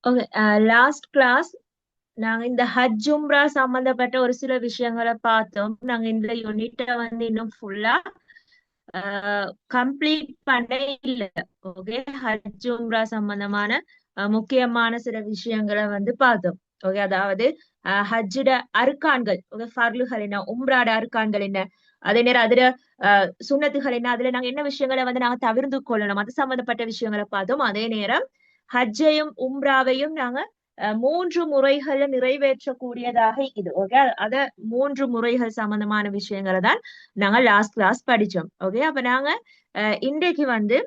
Okay. Last class நாங்க இந்த ஹஜ் உம்ரா சம்பந்தப்பட்ட ஒரு சில விஷயங்களை பார்த்தோம். நாங்க இந்த யூனிட்டை வந்து இன்னும் ஃபுல்லா கம்ப்ளீட் பண்ண இல்ல. ஓகே, ஹஜ் உம்ரா சம்பந்தமான முக்கியமான சில விஷயங்களை வந்து பார்த்தோம். ஓகே, அதாவது ஹஜ்ஜிட அர்க்கான்கள், ஓகே, ஃபர்லுகள் என்ன, உம்ராட அர்க்கான்கள் என்ன, அதே நேரம் அதுல சுன்னத்துகள் என்ன, அதுல நாங்க என்ன விஷயங்களை வந்து நாங்க தவிர்த்து கொள்ளணும், அது சம்பந்தப்பட்ட விஷயங்களை பார்த்தோம். அதே நேரம் ஹஜ்ஜையும் உம்ராவையும் நாங்க மூன்று முறைகளை நிறைவேற்றக்கூடியதாக இது. ஓகே, அத மூன்று முறைகள் சம்பந்தமான விஷயங்களை தான் நாங்க லாஸ்ட் கிளாஸ் படிச்சோம். ஓகே, அப்ப நாங்க இன்றைக்கு வந்து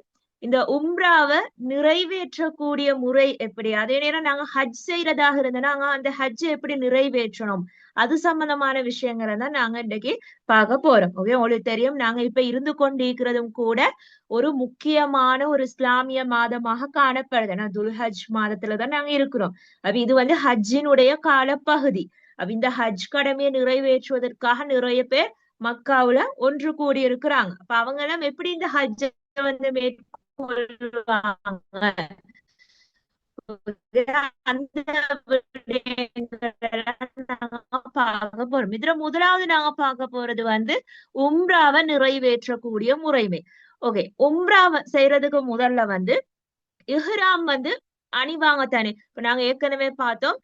இந்த உம்ராவை நிறைவேற்றக்கூடிய முறை எப்படி, அதே நேரம் நாங்க ஹஜ் செய்யறதாக இருந்தா நாங்க அந்த ஹஜ் எப்படி நிறைவேற்றணும், அது சம்பந்தமான விஷயங்களை தான் நாங்க இன்றைக்கு பார்க்க போறோம். ஓகே, உங்களுக்கு தெரியும் நாங்க இப்ப இருந்து கொண்டிருக்கிறதும் கூட ஒரு முக்கியமான ஒரு இஸ்லாமிய மாதமாக காணப்படுது. ஏன்னா துல்ஹஜ் மாதத்துலதான் நாங்க இருக்கிறோம். அப்ப இது வந்து ஹஜ்ஜினுடைய காலப்பகுதி. அப்ப இந்த ஹஜ் கடமையை நிறைவேற்றுவதற்காக நிறைய பேர் மக்காவுல ஒன்று கூடி இருக்கிறாங்க. அப்ப அவங்க எல்லாம் எப்படி இந்த ஹஜ்ஜ வந்து மேற்கொள்வாங்க, அந்த நாங்க பார்க்க போறோம். இதுல முதலாவது நாங்க பார்க்க போறது வந்து உம்ராவை நிறைவேற்றக்கூடிய முறைமை. ஓகே, உம்ராவை செய்யறதுக்கு முதல்ல வந்து இஹ்ராம் வந்து அணிவாங்க தானே. இப்ப நாங்க ஏற்கனவே பார்த்தோம்,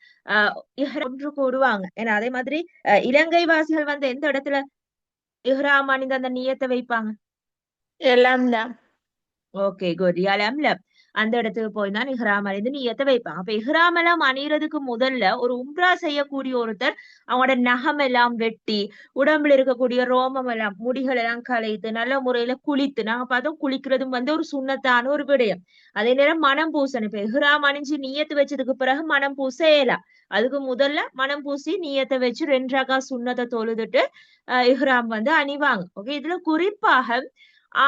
இஹ்ராம் ஒன்று கூடுவாங்க. ஏன்னா அதே மாதிரி இலங்கை வாசிகள் வந்து எந்த இடத்துல இஹ்ராம் அணிந்து அந்த நியத்தை வைப்பாங்க? எல்லாம் தான். Okay, good. யலம்ல அந்த இடத்துக்கு போய் தான் இஹ்ராம் அணிந்து நியத்தை வைப்பாங்க. அப்ப இஹ்ராம் எல்லாம் அணியறதுக்கு முதல்ல ஒரு உம்ரா செய்யக்கூடிய ஒருத்தர் அவங்களோட நகம் எல்லாம் வெட்டி, உடம்புல இருக்கக்கூடிய ரோமம் எல்லாம், முடிகள் எல்லாம் களைத்து, நல்ல முறையில குளித்து, நாங்க பார்த்தோம் குளிக்கிறதும் வந்து ஒரு சுண்ணத்தான ஒரு விடயம். அதே நேரம் மனம் பூசணும். இப்ப இஹ்ராம் அணிஞ்சு நியத்து வச்சதுக்கு பிறகு மனம் பூச இயலாம். அதுக்கு முதல்ல மனம் பூசி நியத்தை வச்சு 2 ரகா சுண்ணத்தை தொழுதுட்டு இஹ்ராம் வந்து அணிவாங்க. ஓகே, இதுல குறிப்பாக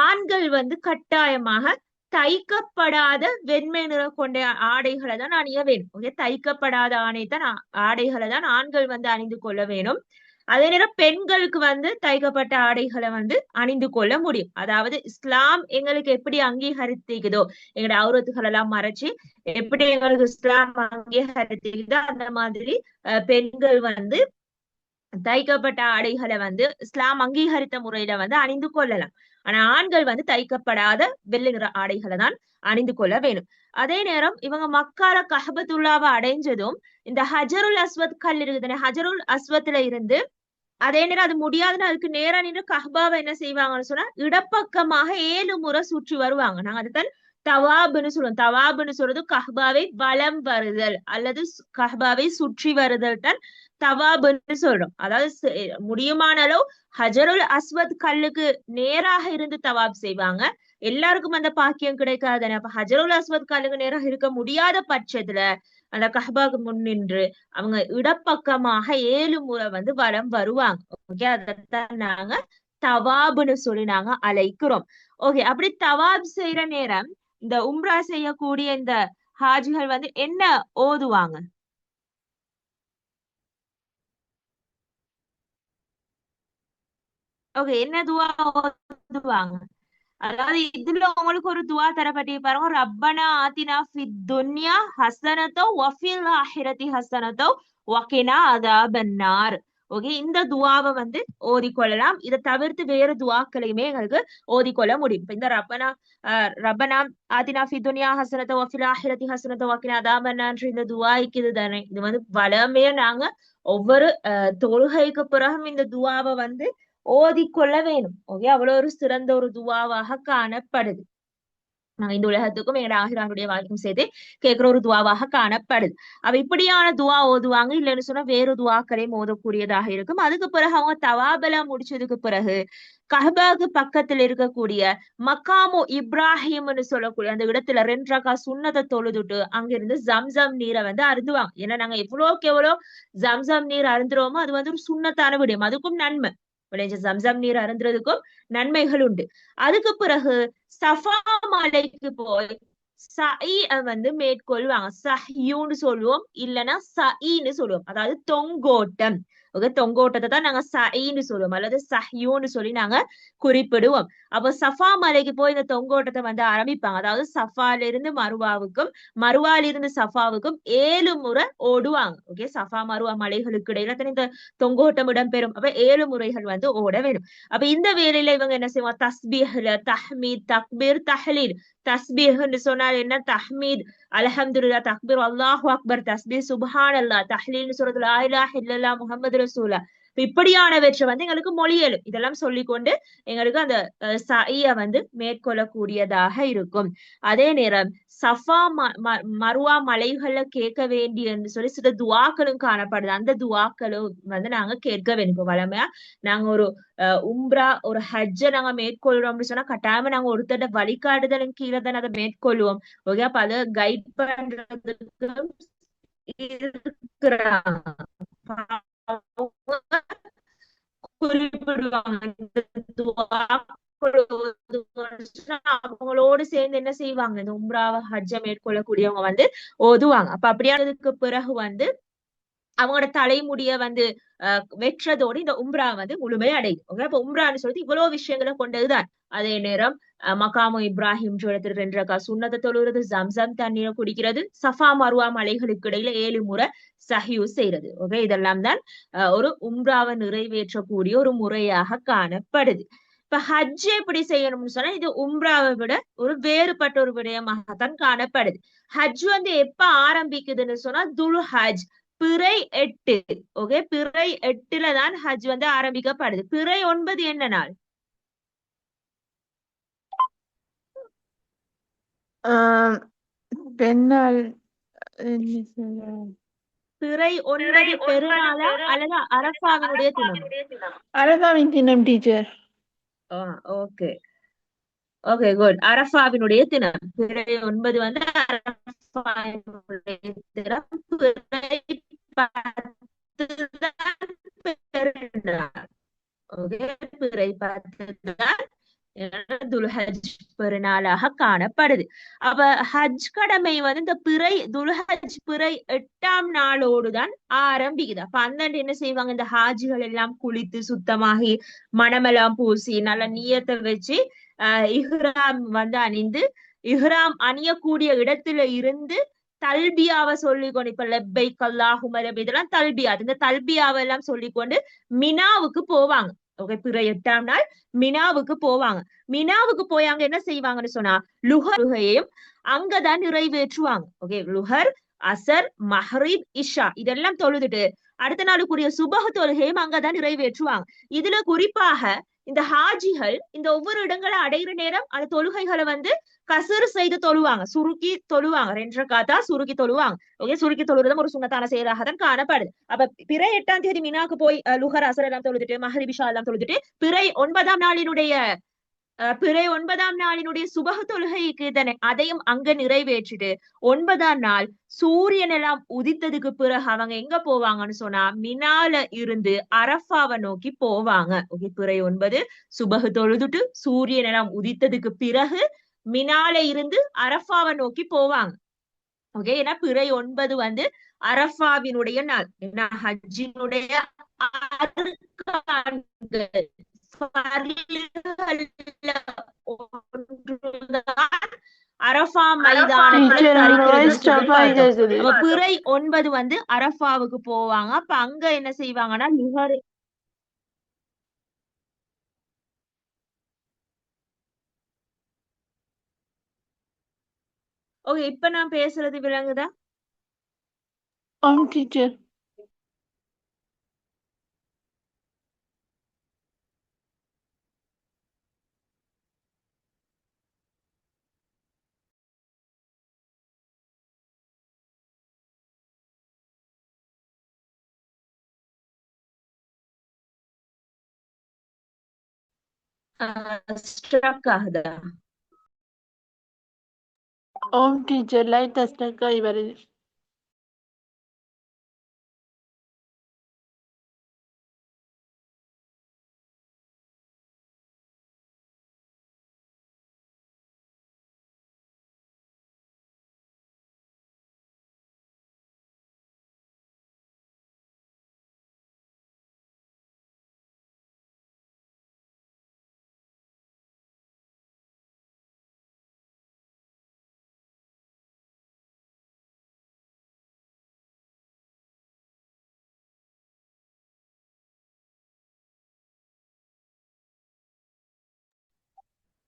ஆண்கள் வந்து கட்டாயமாக தைக்கப்படாத வெண்மை நிறம் கொண்ட ஆடைகளை தான் அணிய வேணும். ஓகே, தைக்கப்படாத ஆடைகளை தான் ஆண்கள் வந்து அணிந்து கொள்ள வேணும். அதே நேரம் பெண்களுக்கு வந்து தைக்கப்பட்ட ஆடைகளை வந்து அணிந்து கொள்ள முடியும். அதாவது இஸ்லாம் எங்களுக்கு எப்படி அங்கீகரித்திக்குதோ, எங்களோட அவுரத்துகள் எல்லாம் மறைச்சு எப்படி எங்களுக்கு இஸ்லாம் அங்கீகரித்திக்குதோ அந்த மாதிரி பெண்கள் வந்து தைக்கப்பட்ட ஆடைகளை வந்து இஸ்லாம் அங்கீகரித்த முறையில வந்து அணிந்து கொள்ளலாம். ஆனா ஆண்கள் வந்து தைக்கப்படாத வெள்ளை நிற ஆடைகளை தான் அணிந்து கொள்ள வேணும். அதே நேரம் இவங்க மக்கால கஹபத்துல்லாவை அடைஞ்சதும் இந்த ஹஜருல் அஸ்வத் கல் இருக்குதுன்னு, ஹஜருல் அஸ்வத்துல இருந்து அதே நேரம் அது முடியாதுன்னு அதுக்கு நேரா நின்று கஹ்பாவை என்ன செய்வாங்கன்னு சொன்னா இடப்பக்கமாக 7 முறை சுற்றி வருவாங்க. நாங்க அதுதான் தவாபுன்னு சொல்லுவோம். தவாபுன்னு சொல்றது கஹ்பாவை வலம் வருதல் அல்லது கஹ்பாவை சுற்றி வருதல் தான் தவாபுன்னு சொல்றோம். அதாவது முடியுமான அளவு ஹஜருல் அஸ்வத் கல்லுக்கு நேராக இருந்து தவாப் செய்வாங்க. எல்லாருக்கும் அந்த பாக்கியம் கிடைக்காது. அப்ப ஹஜருல் அஸ்வத் கல்லுக்கு நேராக இருக்க முடியாத பட்சத்துல அந்த கஹ்பாக்கு முன் நின்று அவங்க இடப்பக்கமாக 7 முறை வந்து வலம் வருவாங்க. ஓகே, அதைத்தான் நாங்க தவாபுன்னு சொல்லி நாங்க அழைக்கிறோம். ஓகே, அப்படி தவாப் செய்யற நேரம் இந்த உம்ரா செய்யக்கூடிய இந்த ஹாஜிகள் வந்து என்ன ஓதுவாங்க? ஓகே, என்ன துவா ஓதுவாங்க? அதாவது இதுல உங்களுக்கு ஒரு துவா தரப்பட்டி பாருங்க, ரப்பனா ஆத்தினா ஃபித் துன்யா ஹசனத்தோ வஃபில் ஆஹிரதி ஹசனத்தோ வகினா அதாபன்னார். ஓகே, இந்த துவாவை வந்து ஓதிக்கொள்ளலாம். இதை தவிர்த்து வேறு துவாக்களையுமே எங்களுக்கு ஓதிக்கொள்ள முடியும். இப்ப இந்த ரப்பனா ஆத்தினா ஃபித் துன்யா ஹசனத்தோ வஃபில் ஆஹிரதி ஹசனத்தோ வகினா அதாபன்னார் இந்த துவா இருக்குது தானே. இது வந்து வளமே நாங்க ஒவ்வொரு தொழுகைக்கு பிறகும் இந்த துவாவை வந்து ஓதிக்கொள்ள வேணும். ஓகே, அவ்வளவு ஒரு சிறந்த ஒரு துவாவாக காணப்படுது. நாங்க இந்த உலகத்துக்கும் எங்க ஆகிரானுடைய வாழ்க்கையும் சேர்த்து கேட்கிற ஒரு துவாவாக காணப்படுது. அவ இப்படியான துவா ஓதுவாங்க. இல்லைன்னு சொன்னா வேறு துவாக்களையும் ஓதக்கூடியதாக இருக்கும். அதுக்கு பிறகு அவங்க தவாபெல்லாம் முடிச்சதுக்கு பிறகு கஹ்பாக்கு பக்கத்துல இருக்கக்கூடிய மக்காமு இப்ராஹிம்னு சொல்லக்கூடிய அந்த இடத்துல 2 ரகா சுன்னத்தை தொழுதுட்டு அங்கிருந்து ஜம்சம் நீரை வந்து அருந்துவாங்க. ஏன்னா நாங்க எவ்வளோக்கு எவ்வளோ ஜம்சம் நீர் அருந்துறோமோ அது வந்து ஒரு சுண்ணத்தான விடயம், அதுக்கும் நன்மை. விளைஞ்ச ஜம்சம் நீர் அருந்துறதுக்கும் நன்மைகள் உண்டு. அதுக்கு பிறகு சஃபா மலைக்கு போய் சஇ வந்து மேற்கொள்வாங்க. சஹ்யூன்னு சொல்லுவோம், இல்லைன்னா சஇன்னு சொல்லுவோம். அதாவது தொங்கோட்டம். ஓகே, தொங்கோட்டத்தை தான் நாங்க சைன்னு சொல்லுவோம் அல்லது சஹ்யூன்னு சொல்லி நாங்க குறிப்பிடுவோம். அப்போ சஃபா மலைக்கு போய் இந்த தொங்கோட்டத்தை வந்து ஆரம்பிப்பாங்க. அதாவது சஃபால இருந்து மருவாவுக்கும் மருவால இருந்து சஃபாவுக்கும் 7 முறை ஓடுவாங்க. ஓகே, சஃபா மருவா மலைகளுக்கு இடையில தான் இந்த தொங்கோட்டம் இடம்பெறும். அப்ப 7 முறைகள் வந்து ஓட வேணும். அப்ப இந்த வேலையில இவங்க என்ன செய்வாங்க? தஸ்பீஹ்ல தஹ்மீத் தக்பீர் தஹ்லீல். தஸ்பீஹ்னு சொன்னால் என்ன? தஹ்மீத் அல்ஹம்துலில்லாஹ், தக்பீர் அல்லாஹு அக்பர், தஸ்பீஹ் சுப்ஹானல்லாஹ், தஹ்லீல்னு சொல்றது லா இலாஹ இல்லல்லாஹ் முஹம்மது ரசூலா. இப்படியானவற்றை வந்து எங்களுக்கு மொழியலும் இதெல்லாம் சொல்லிக்கொண்டு எங்களுக்கு அந்த சைய வந்து மேற்கொள்ளக்கூடியதாக இருக்கும். அதே நேரம் சஃபா மருவா மலைகள்ல கேட்க வேண்டிய சொல்லி சில துவாக்களும் காணப்படுது. அந்த துவாக்களும் வந்து நாங்க கேட்க வேண்டும். இப்போ வளமையா நாங்க ஒரு உம்ரா ஒரு ஹஜ்ஜ நாங்க மேற்கொள்றோம் அப்படின்னு சொன்னா கட்டாயமா நாங்க ஒருத்தட வழிகாட்டுதலின் கீழே தானே அதை மேற்கொள்வோம். ஓகே, அப்ப அதை கைட் பண்றதுக்கு இருக்கிறாங்க. குறிப்பிடுவாங்க. இந்த அவங்களோடு சேர்ந்து என்ன செய்வாங்க? இந்த உம்ராவ ஹஜ்ஜ மேற்கொள்ளக்கூடியவங்க வந்து ஓதுவாங்க. அப்ப அப்படியானதுக்கு பிறகு வந்து அவங்களோட தலைமுடிய வந்து வெற்றதோடு இந்த உம்ரா வந்து முழுமை அடையும். ஓகே, அப்ப உம்ரான்னு சொல்லிட்டு இவ்வளவு விஷயங்களை கொண்டதுதான். அதே நேரம் மகாமு இப்ராஹிம் இடத்துல 2 ரகா சுன்னத்தை தொழுகிறது, ஜம்சம் தண்ணீரை குடிக்கிறது, சஃபா மருவா மலைகளுக்கு இடையில 7 முறை சஹியூ செய்யறது. ஓகே, இதெல்லாம் தான் ஒரு உம்ராவை நிறைவேற்றக்கூடிய ஒரு முறையாக காணப்படுது. இப்ப ஹஜ் எப்படி செய்யணும்னு சொன்னா இது உம்ராவை விட ஒரு வேறுபட்ட ஒரு விடயமாகத்தான் காணப்படுது. ஹஜ் வந்து எப்ப ஆரம்பிக்குதுன்னு சொன்னா துல் ஹஜ் பிறை 8. ஓகே, பிறை 8ல தான் ஹஜ் வந்து ஆரம்பிக்கப்படுது. பிறை 9 என்ன நாள்? ஆஹ் பெண்ணால் பிறை 9 பெருநாளா அல்லது அரஃபாவினுடைய தினமா? அரபாவின் தினம் டீச்சர். Okay okay good. அரஃபாவினுடைய தினம் பிறை 9 வந்து அரஃபாவினுடைய தினம். பிறை 10 தான் பெருநாள். ஓகே, பிறை 10 தான் துல்ஹஜ் பெருநாளாக காணப்படுது. அப்ப ஹஜ் கடமை வந்து இந்த பிறை துல்ஹஜ் பிறை 8ஆம் நாளோடுதான் ஆரம்பிக்குது. அப்ப அந்த என்ன செய்வாங்க? இந்த ஹாஜிகள் எல்லாம் குளித்து சுத்தமாகி மணமெல்லாம் பூசி நல்ல நியத்தை வச்சு இஹ்ராம் வந்து அணிந்து இஹ்ராம் அணியக்கூடிய இடத்துல இருந்து தல்பியாவை சொல்லிக்கொண்டு இப்ப லெப்பைக் அல்லாஹும்ம லெப்பைக் இதெல்லாம் தல்பியா. இந்த தல்பியாவை எல்லாம் சொல்லிக்கொண்டு மினாவுக்கு போவாங்க. ஓகே, பிற 8ஆம் நாள் மினாவுக்கு போவாங்க. மினாவுக்கு போய் அங்க என்ன செய்வாங்கன்னு சொன்னா லுஹரையும் அங்கதான் நிறைவேற்றுவாங்க. ஓகே, லுஹர் அசர் மஹ்ரிப் இஷா இதெல்லாம் தொழுதுட்டு அடுத்த நாளுக்குரிய சுபஹ் தொழுகையும் அங்கதான் நிறைவேற்றுவாங்க. இதுல குறிப்பாக இந்த ஹாஜிகள் இந்த ஒவ்வொரு இடங்களை அடைகிற நேரம் அந்த தொழுகைகளை வந்து கசர் செய்து தொழுவாங்க, சுருக்கி தொழுவாங்க. 2 ரகாத்தா சுருக்கி தொழுவாங்க. ஓகே, சுருக்கி தொழுறதும் ஒரு சுண்ணத்தான செயலாக தான் காணப்படுது. அப்ப பிறை 8ஆம் தேதி மினாக்கு போய் லுஹர் அசர் எல்லாம் தொழுதுட்டு மஹ்ரிப் இஷா எல்லாம் தொழுதுட்டு பிறை 9ஆம் நாளினுடைய பிறை 9ஆம் நாளினுடைய சுபஹ் தொழுகைக்கு தானே அதையும் அங்க நிறைவேற்றிட்டு 9ஆம் நாள் சூரியன் எல்லாம் உதித்ததுக்கு பிறகு அவங்க எங்க போவாங்கன்னு சொன்னா மினால இருந்து அரஃபாவை நோக்கி போவாங்க. ஓகே, பிறை 9 சுபஹ் தொழுதுட்டு சூரியன் எல்லாம் உதித்ததுக்கு பிறகு மினால இருந்து அரஃபாவை நோக்கி போவாங்க. ஓகே, ஏன்னா பிறை 9 வந்து அரஃபாவினுடைய நாள். ஏன்னா ஹஜ்ஜினுடைய அர்கான்கள் அரஃபா மைதானத்துல தரிக்கிறது. அப்ப பிறை 9 வந்து அரஃபாவுக்கு போவாங்க. அப்ப அங்க என்ன செய்வாங்கன்னா லுஹர். ஓகே, இப்ப நான் பேசுறது விளங்குதா? ஆம் டீச்சர். ஸ்ட்ரக் ஆகுதா? ஆம் டீச்சர், லைட்டா ஸ்டக் ஆகி வருது.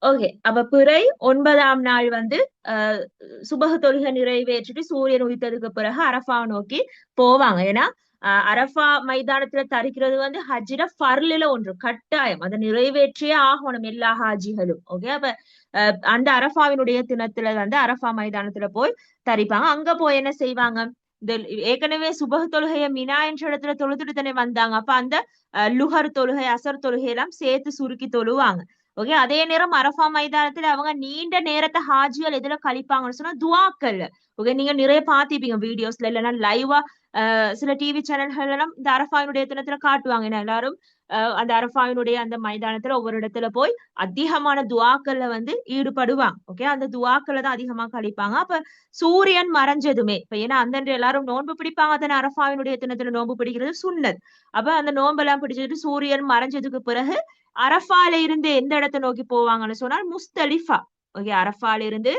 ஓகே, அப்ப பிறை 9ஆம் நாள் வந்து சுபஹ தொழுகை நிறைவேற்றிட்டு சூரியன் உதித்ததுக்கு பிறகு அரஃபா நோக்கி போவாங்க. ஏன்னா அரஃபா மைதானத்துல தரிக்கிறது வந்து ஹஜ்ஜில ஃபர்லில ஒன்று, கட்டாயம் அதை நிறைவேற்றியே ஆகணும் எல்லா ஹாஜிகளும். ஓகே, அப்ப அந்த அரஃபாவினுடைய தினத்துல வந்து அரஃபா மைதானத்துல போய் தரிப்பாங்க. அங்க போய் என்ன செய்வாங்க, இந்த ஏற்கனவே சுபஹ தொழுகைய மினா என்ற இடத்துல தொழுதுட்டு தானே வந்தாங்க. அப்ப அந்த லுஹர் தொழுகை அசர் தொழுகை எல்லாம் சேர்த்து சுருக்கி தொழுவாங்க. ஓகே, அதே நேரம் அரஃபா மைதானத்துல அவங்க நீண்ட நேரத்தை ஹாஜிகள் எதுல கழிப்பாங்கன்னு சொன்னா துவாக்கல்ல. ஓகே, நீங்க நிறைய பாத்திப்பீங்க வீடியோஸ்ல, இல்லைன்னா லைவா சில டிவி சேனல்கள் எல்லாம் இந்த அரஃபாவினுடைய தினத்துல காட்டுவாங்க. ஏன்னா எல்லாரும் அந்த அரஃபாவினுடைய அந்த மைதானத்துல ஒவ்வொரு இடத்துல போய் அதிகமான துவாக்கல்ல வந்து ஈடுபடுவாங்க. ஓகே, அந்த துவாக்கல்ல தான் அதிகமா கழிப்பாங்க. அப்ப சூரியன் மறைஞ்சதுமே, இப்ப ஏன்னா அந்த எல்லாரும் நோன்பு பிடிப்பாங்க, அதன் அரஃபாவினுடைய தினத்துல நோன்பு பிடிக்கிறது சுன்னத். அப்ப அந்த நோன்பெல்லாம் பிடிச்சிட்டு சூரியன் மறைஞ்சதுக்கு பிறகு அரஃபால இருந்து எந்த இடத்தை நோக்கி போவாங்கன்னு சொன்னால் முஸ்தலிஃபா. ஓகே, அரஃபால இருந்து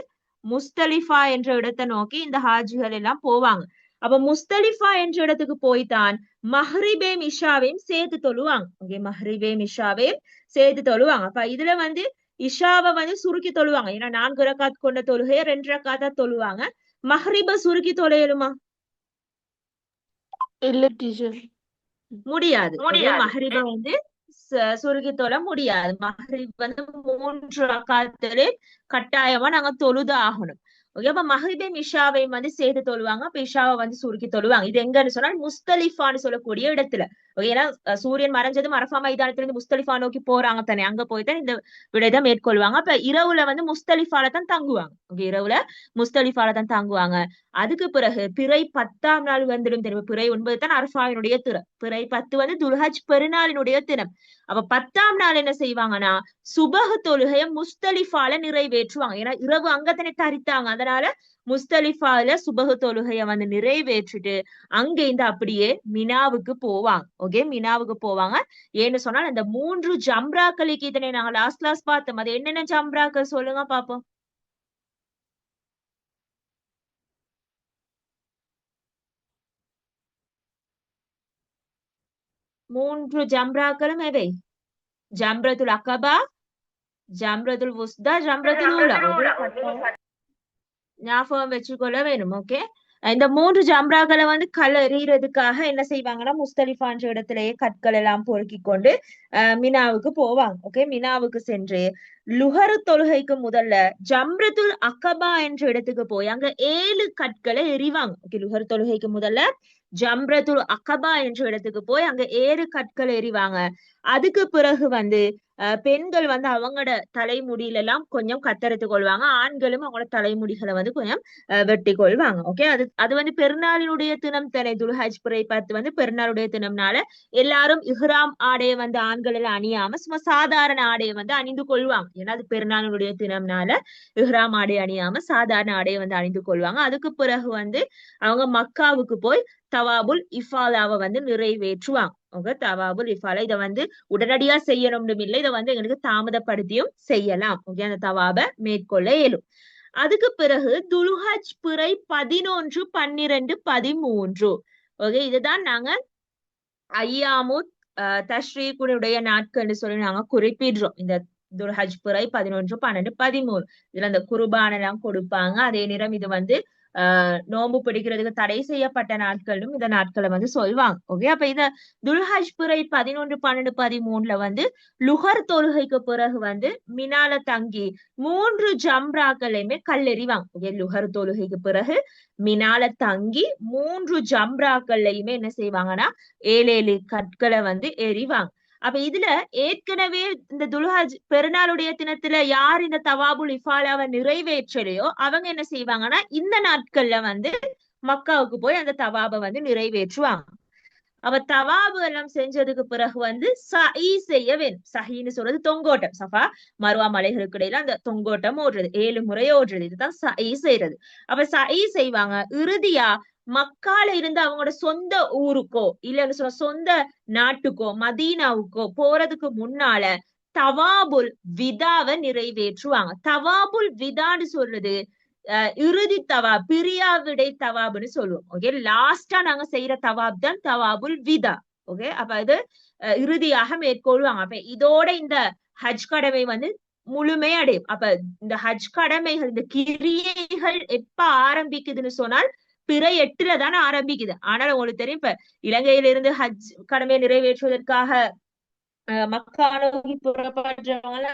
முஸ்தலிஃபா என்ற இடத்தை நோக்கி இந்த ஹாஜிகள் எல்லாம் போவாங்க. அப்ப முஸ்தலிஃபா என்ற இடத்துக்கு போய்தான் மஹ்ரிபேம் இஷாவையும் சேர்த்து தொழுவாங்க. ஓகே, மஹ்ரிபேம் இஷாவையும் சேர்த்து தொழுவாங்க. அப்ப இதுல வந்து இஷாவை வந்து சுருக்கி தொழுவாங்க. ஏன்னா 4 ரக்காத் கொண்ட தொழுகையை 2 ரக்காத்தா தொழுவாங்க. மஹ்ரிப சுருக்கி தொழையலுமா? இல்ல டீச்சர். முடியாது. மஹ்ரிப வந்து சுருக்கி தொழ முடியாது. மஹ்ரிப் வந்து 3 ரக்காத்துல கட்டாயமா நாங்க தொழுது ஆகணும். ஓகே, அப்ப மஹ்ரிபையும் இஷாவையும் வந்து சேர்த்து தொழுவாங்க. அப்ப இஷாவை வந்து சுருக்கி தொழுவாங்க. இது எங்கன்னு சொன்னா முஸ்தலிஃபான்னு சொல்லக்கூடிய இடத்துல. ஓகே, ஏன்னா சூரியன் மறைஞ்சதும் அரஃபா மைதானத்துல இருந்து முஸ்தலிஃபா நோக்கி போறாங்க தானே, அங்க போய்தான் இந்த விடைதான் மேற்கொள்வாங்க. அப்ப இரவுல வந்து முஸ்தலிஃபால தான் தங்குவாங்க. ஓகே, இரவுல முஸ்தலிஃபால தான் தங்குவாங்க. அதுக்கு பிறகு பிறை 10ஆம் நாள் வந்துடும் தெரியும். பிறை 9 தான் அரஃபாவினுடைய தினம். பிறை 10 வந்து துல்ஹஜ் பெருநாளினுடைய தினம். அப்ப 10ஆம் நாள் என்ன செய்வாங்கன்னா சுபஹ் தொழுகைய முஸ்தலிஃபால நிறைவேற்றுவாங்க. ஏன்னா இரவு அங்கத்தனை தரித்தாங்க, அதனால முஸ்தலிஃபால சுபஹ் தொழுகைய வந்து நிறைவேற்றிட்டு அங்க இருந்து அப்படியே மினாவுக்கு போவாங்க. ஓகே, மினாவுக்கு போவாங்க. ஏன்னு சொன்னால் அந்த 3 ஜம்ராக்களுக்கு இதனை நாங்க லாஸ்ட் பார்த்தோம். அது என்னென்ன ஜம்ராக்கள் சொல்லுங்க பாப்போம். மூன்று ஜம்ராக்களும் எவை? ஜம்ரத்துல் அகபா, ஜம்ரத்துல் வுஸ்தா, ஜம்ரத்துல் ஊலா. ஞாபகம் வச்சுக்கொள்ள வேணும். ஓகே, இந்த 3 ஜம்ராக்களை வந்து எறியறதுக்காக என்ன செய்வாங்கன்னா முஸ்தலிஃபான்ற இடத்திலேயே கற்கள் எல்லாம் பொறுக்கி கொண்டு மினாவுக்கு போவாங்க. ஓகே, மினாவுக்கு சென்று லுஹர் தொழுகைக்கு முதல்ல ஜம்ரத்துல் அகபா என்ற இடத்துக்கு போய் அங்க 7 கற்களை எறிவாங்க. ஓகே, லுஹர் தொழுகைக்கு முதல்ல ஜம்ரத்துல் அகபா என்ற இடத்துக்கு போய் அங்க 7 கற்களை எறிவாங்க. அதுக்கு பிறகு வந்து பெண்கள் வந்து அவங்களோட தலைமுடியில எல்லாம் கொஞ்சம் கத்தரித்து கொள்வாங்க. ஆண்களும் அவங்களோட தலைமுடிகளை வந்து கொஞ்சம் வெட்டி கொள்வாங்க. ஓகே, அது வந்து பெருநாளினுடைய தினம் தானே. துல்ஹஜ் பிறை 10 வந்து பெருநாளுடைய தினம்னால எல்லாரும் இஹ்ராம் ஆடையை வந்து ஆண்கள் எல்லாம் அணியாம சும்மா சாதாரண ஆடையை வந்து அணிந்து கொள்வாங்க. ஏன்னா அது பெருநாளுடைய தினம்னால இஹ்ராம் ஆடை அணியாம சாதாரண ஆடையை வந்து அணிந்து கொள்வாங்க. அதுக்கு பிறகு வந்து அவங்க மக்காவுக்கு போய் தவாபுல் இஃபாலாவை வந்து நிறைவேற்றுவாங்க. ஓகே, தவாபுல் இஃபாலா இதை வந்து உடனடியா செய்யணும்னு இல்லை, இதை வந்து எங்களுக்கு தாமதப்படுத்தியும் செய்யலாம். ஓகே, அந்த தவாபை மேற்கொள்ள இயலும். அதுக்கு பிறகு துல்ஹஜ் பிறை 11, 12, 13. ஓகே, இதுதான் நாங்க ஐயாமு தஷ்ரீக்குடைய நாட்கள்னு சொல்லி நாங்க குறிப்பிடுறோம். இந்த துல்ஹஜ் பிறை 11, 12, 13 இதுல அந்த குர்பான் எல்லாம் கொடுப்பாங்க. அதே நேரம் இது வந்து நோன்பு பிடிக்கிறதுக்கு தடை செய்யப்பட்ட நாட்களும் இந்த நாட்களை வந்து சொல்வாங்க. ஓகே, அப்ப இத துல்ஹஜ் பிறை 11, 12, 13 வந்து லுஹர் தொழுகைக்கு பிறகு வந்து மினால தங்கி 3 ஜம்ராக்களையுமே கல்லெறிவாங்க. ஓகே, லுஹர் தொழுகைக்கு பிறகு மினால தங்கி 3 ஜம்ராக்கள்லையுமே என்ன செய்வாங்கன்னா 7 கற்களை வந்து எறிவாங்க. அப்ப இதுல ஏற்கனவே இந்த துல்ஹஜ் பெருநாளுடைய தினத்துல யார் இந்த தவாபுல் இஃபாலாவை நிறைவேற்றலையோ அவங்க என்ன செய்வாங்கன்னா இந்த நாட்கள்ல வந்து மக்காவுக்கு போய் அந்த தவாபை வந்து நிறைவேற்றுவாங்க. அவ தவாபு எல்லாம் செஞ்சதுக்கு பிறகு வந்து சஹி செய்ய வேணும். சஹின்னு சொல்றது தொங்கோட்டம். சஃபா மருவா மலைகளுக்கு இடையில அந்த தொங்கோட்டம் ஓடுறது, 7 முறை ஓடுறது, இதுதான் சஹி செய்யறது. அப்ப சஹி செய்வாங்க. இறுதியா மக்கால இருந்து அவங்களோட சொந்த ஊருக்கோ இல்லன்னு சொல்ல சொந்த நாட்டுக்கோ மதீனாவுக்கோ போறதுக்கு முன்னால தவாபுல் விதாவை நிறைவேற்றுவாங்க. தவாபுல் விதான்னு சொல்றது இறுதி தவாப், பிரியாவிடை தவாப்னு சொல்லுவோம். ஓகே, லாஸ்டா நாங்க செய்யற தவாப் தான் தவாபுல் விதா. ஓகே, அப்ப அது இறுதியாக மேற்கொள்வாங்க. அப்ப இதோட இந்த ஹஜ் கடவை வந்து முழுமை அடையும். அப்ப இந்த ஹஜ் கடமைகள், இந்த கிரியைகள் எப்ப ஆரம்பிக்குதுன்னு சொன்னால் பிறை 8ல தானே ஆரம்பிக்குது. ஆனால் உங்களுக்கு தெரியும், இப்ப இலங்கையில இருந்து ஹஜ் கடமையை நிறைவேற்றுவதற்காக மக்கா நோக்கி புறப்படுறவங்க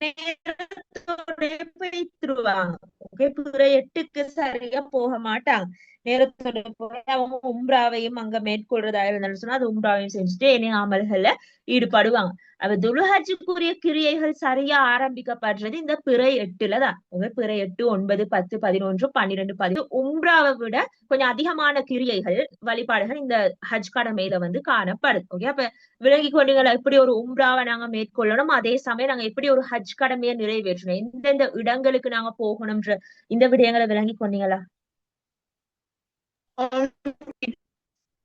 நேரத்தோட போய்த்துருவாங்க. ஓகே, பிறை 8க்கு சரியா போக மாட்டாங்க. நேரத்தோட போய் அவங்க உம்ராவையும் அங்க மேற்கொள்றதா இருந்தாலும் சொன்னா அது உம்ராவையும் செஞ்சுட்டு இனி அமல்கள்ல ஈடுபடுவாங்க. அப்ப துல்ஹஜ்ஜுக்குரிய கிரியைகள் சரியா ஆரம்பிக்கப்படுறது இந்த பிறை 8ல தான். பிறை 8, 9, 10, 11, 12, 10 உம்ராவை விட கொஞ்சம் அதிகமான கிரியைகள், வழிபாடுகள் இந்த ஹஜ் கடமையில வந்து காணப்படுது. ஓகே, அப்ப விளங்கி கொண்டீங்களா எப்படி ஒரு உம்ராவை நாங்க மேற்கொள்ளணும், அதே சமயம் நாங்க எப்படி ஒரு ஹஜ் கடமையை நிறைவேற்றணும், எந்தெந்த இடங்களுக்கு நாங்க போகணும்ன்ற இந்த விடயங்களை விளங்கி கொண்டீங்களா?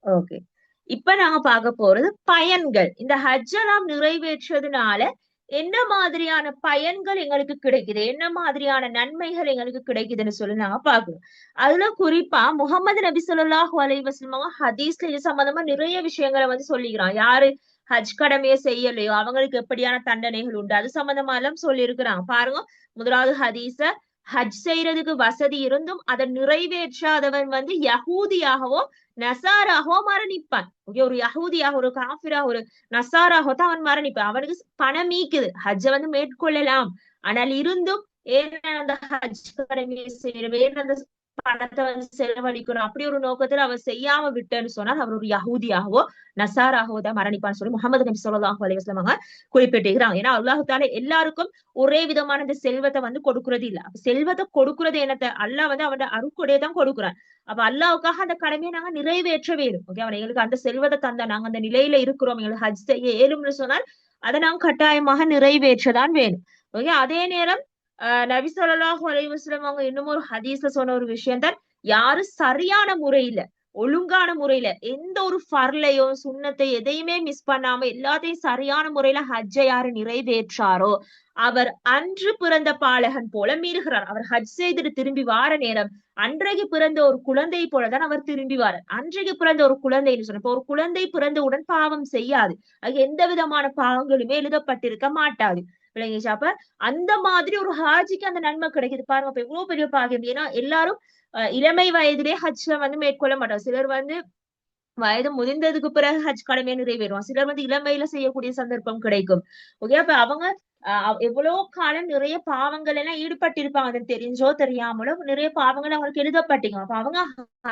ஓகே, இப்ப நாங்க பார்க்க போறது பயன்கள். இந்த ஹஜ் எல்லாம் நிறைவேற்றதுனால என்ன மாதிரியான பயன்கள் எங்களுக்கு கிடைக்குது, என்ன மாதிரியான நன்மைகள் எங்களுக்கு கிடைக்குதுன்னு சொல்லி நாங்க பாக்கணும். அதுல குறிப்பா முகமது நபி ஸல்லல்லாஹு அலைஹி வஸல்லம் ஹதீஸ்ல இது சம்பந்தமா நிறைய விஷயங்களை வந்து சொல்லிக்கிறான். யாரு ஹஜ் கடமையை செய்யலையோ அவங்களுக்கு எப்படியான தண்டனைகள் உண்டு, அது சம்பந்தமா எல்லாம் சொல்லி இருக்கிறாங்க. பாருங்க, முதலாவது ஹதீஸ, ஹஜ் செய்யறதுக்கு வசதி இருந்தும் அதை நிறைவேற்றாதவன் வந்து யஹூதியாகவோ நசாராகவோ மரணிப்பான். ஓகே, ஒரு யஹூதியாக, ஒரு காஃபிரா, ஒரு நசாராகவோ தான் அவன் மரணிப்பான். அவனுக்கு பணம் மீக்குது, ஹஜ்ஜை வந்து மேற்கொள்ளலாம். ஆனால் இருந்தும் ஏன் அந்த ஹஜ் கடமையை செய்யறோம், ஏன் அந்த பணத்தை வந்து செலவழிக்கணும், அப்படி ஒரு நோக்கத்துல அவர் செய்யாம விட்டேன்னு சொன்னால் அவர் ஒரு யஹூதியாகவோ நசாராகவோ தான் மரணிப்பான்னு சொல்லி முகமது நபி ஸல்லல்லாஹு அலைஹி வஸல்லம் குறிப்பிட்டிருக்கிறாங்க. ஏன்னா அல்லாஹ் தாலா எல்லாருக்கும் ஒரே விதமான இந்த செல்வத்தை வந்து கொடுக்கறது இல்ல. அப்ப செல்வத்தை கொடுக்கறது என்னத்த, அல்லாஹ் வந்து அவனோட அருட்கொடையை தான் கொடுக்குறான். அப்ப அல்லாவுக்காக அந்த கடமையை நாங்க நிறைவேற்ற வேணும். ஓகே, அவன் எங்களுக்கு அந்த செல்வத்தை தந்தா, நாங்க அந்த நிலையில இருக்கிறோம், எங்களுக்கு ஹஜ் செய்ய இயலும்னு சொன்னால் அதை நாங்க கட்டாயமாக நிறைவேற்றதான் வேணும். ஓகே, அதே நேரம் நபி ஸல்லல்லாஹு அலைஹி வஸல்லம் அவங்க இன்னும் ஒரு ஹதீஸ்ல சொன்ன ஒரு விஷயம் தான், யாரு சரியான முறையில, ஒழுங்கான முறையில எந்த ஒரு ஃபர்லையோ சுன்னத்தை எதையுமே மிஸ் பண்ணாம எல்லாத்தையும் சரியான முறையில ஹஜ்ஜை யாரு நிறைவேற்றாரோ அவர் அன்று பிறந்த பாலகன் போல மீறுகிறார். அவர் ஹஜ் செய்துட்டு திரும்பி வார நேரம் அன்றைக்கு பிறந்த ஒரு குழந்தை போலதான் அவர் திரும்பி வாரார். அன்றைக்கு பிறந்த ஒரு குழந்தைன்னு சொன்ன, ஒரு குழந்தை பிறந்தவுடன் பாவம் செய்யாது, அது எந்த விதமான பாவங்களுமே எழுதப்பட்டிருக்க மாட்டாது. விளங்கிச்சா? அப்ப அந்த மாதிரி ஒரு ஹாஜிக்கு அந்த நன்மை கிடைக்குது. பாருங்க, அப்ப எவ்வளவு பெரிய பாகியம். ஏன்னா எல்லாரும் இளமை வயதிலே ஹஜ்ஜ வந்து மேற்கொள்ள மாட்டாங்க. சிலர் வந்து வயது முதிர்ந்ததுக்கு பிறகு ஹஜ் கடமையை நிறைவேறுவாங்க, சிலர் வந்து இளமையில செய்யக்கூடிய சந்தர்ப்பம் கிடைக்கும். ஓகே, அப்ப அவங்க எவ்வளவு காலம் நிறைய பாவங்கள் எல்லாம் ஈடுபட்டிருப்பாங்க, அது தெரிஞ்சோ தெரியாமலோ நிறைய பாவங்கள் அவங்களுக்கு எழுதப்பட்டீங்க. அப்ப அவங்க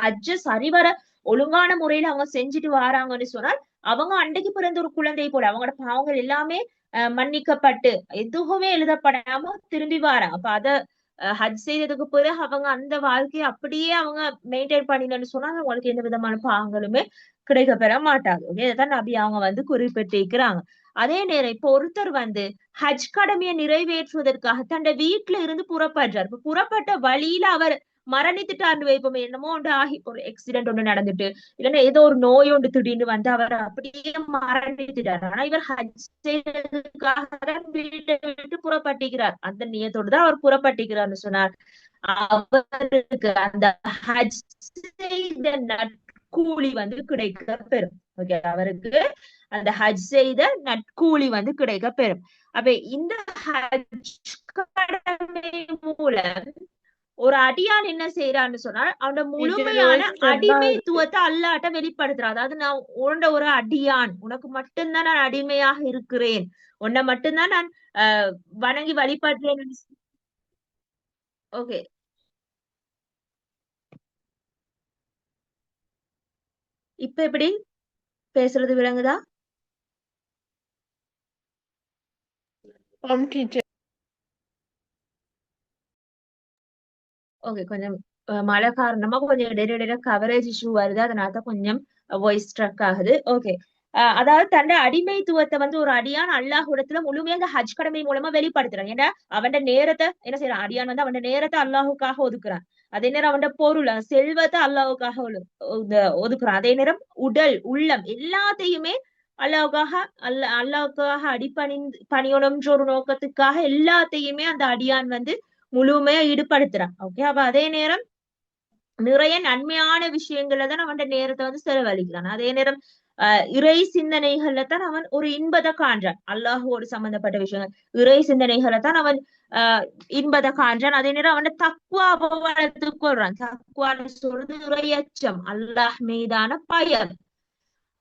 ஹஜ்ஜ சரிவர ஒழுங்கான முறையில அவங்க செஞ்சுட்டு வராங்கன்னு சொன்னால் அவங்க அன்றைக்கு பிறந்த ஒரு குழந்தை போல அவங்களோட பாவங்கள் எல்லாமே மன்னிக்கப்பட்டு எதுவுமே எழுதப்படாம திரும்பி வராங்க. அப்ப அத ஹஜ் செய்ததுக்கு பிறகு அவங்க அந்த வாழ்க்கையை அப்படியே அவங்க மெயின்டைன் பண்ணினு சொன்னா அவங்களுக்கு எந்த விதமான பாவங்களுமே கிடைக்க பெற மாட்டாங்க. இதைத்தான் நபி அவங்க வந்து குறிப்பிட்டிருக்கிறாங்க. அதே நேரம் இப்ப ஒருத்தர் வந்து ஹஜ் கடமையை நிறைவேற்றுவதற்காக தன்னை வீட்டுல இருந்து புறப்படுறார். இப்ப புறப்பட்ட வழியில அவர் மரணித்துட்டார்னு வைப்போமே, என்னமோ ஒன்று ஆகி ஒரு ஆக்சிடென்ட் ஒன்று நடந்துட்டு, இல்லைன்னா ஏதோ ஒரு நோய் ஒன்று திடீர்னு வந்து அவர் அப்படியே மரணித்துட்டார். ஆனா இவர் ஹஜ் செய்யறதுக்காக தான் வீட்டை விட்டு புறப்பட்டிருக்கிறார், அந்த நியத்தோடு தான் அவர் புறப்பட்டிருக்கிறார்னு சொன்னார். அவருக்கு அந்த ஹஜ் செய்த நற்கூலி வந்து கிடைக்க பெறும். ஓகே, அவருக்கு அந்த ஹஜ் செய்த நற்கூலி வந்து கிடைக்க பெறும். அப்ப இந்த ஹஜ் கடமை மூலம் ஒரு அடியான் என்ன செய்யறான்னு சொன்னால் அவனோட முழுமையான அடிமைத்துவத்தை அல்லாட்ட வெளிப்படுத்துறான். அதாவது நான் உன்னோட ஒரு அடியான், உனக்கு மட்டும்தான் நான் அடிமையாக இருக்கிறேன், உன்னை மட்டும்தான் நான் வணங்கி வழிபடுறேன். ஓகே, இப்ப எப்படி பேசுறது விளங்குதா? ஓகே, கொஞ்சம் மழை காரணமா கொஞ்சம் இடையில கவரேஜ் இஷ்யூ வருது, அதனாலதான் கொஞ்சம் வாய்ஸ் ஸ்ட்ரக் ஆகுது. ஓகே, அதாவது தன்னை அடிமைத்துவத்தை வந்து ஒரு அடியான் அல்லாஹ்விடத்துல முழுமையா அந்த ஹஜ் கடமை மூலமா வெளிப்படுத்துறான். ஏன்னா அவன் நேரத்தை என்ன செய்யறான், அடியான் வந்து அவன் நேரத்தை அல்லாஹுக்காக ஒதுக்குறான். அதே நேரம் அவன் பொருள் செல்வத்தை அல்லாஹுக்காக ஒதுக்குறான். அதே நேரம் உடல் உள்ளம் எல்லாத்தையுமே அல்லாஹுக்காக அல்லாஹுக்காக பணியணும்ன்ற ஒரு நோக்கத்துக்காக எல்லாத்தையுமே அந்த அடியான் வந்து முழுமையா ஈடுபடுத்துறான். ஓகே, அப்ப அதே நேரம் நிறைய நன்மையான விஷயங்கள்ல தான் அவன் நேரத்தை வந்து செலவழிக்கிறான். அதே நேரம் இறை சிந்தனைகள்ல தான் அவன் ஒரு இன்பத்தை காண்றான். அல்லாஹோடு சம்பந்தப்பட்ட விஷயங்கள் இறை சிந்தனைகளை தான் அவன் இன்பத்தை காண்றான். அதே நேரம் அவன் தக்வாவை வளர்த்துக் கொள்றான். தக்வான்னு சொல்றது இறையச்சம், அல்லாஹ் மீதான பயம்.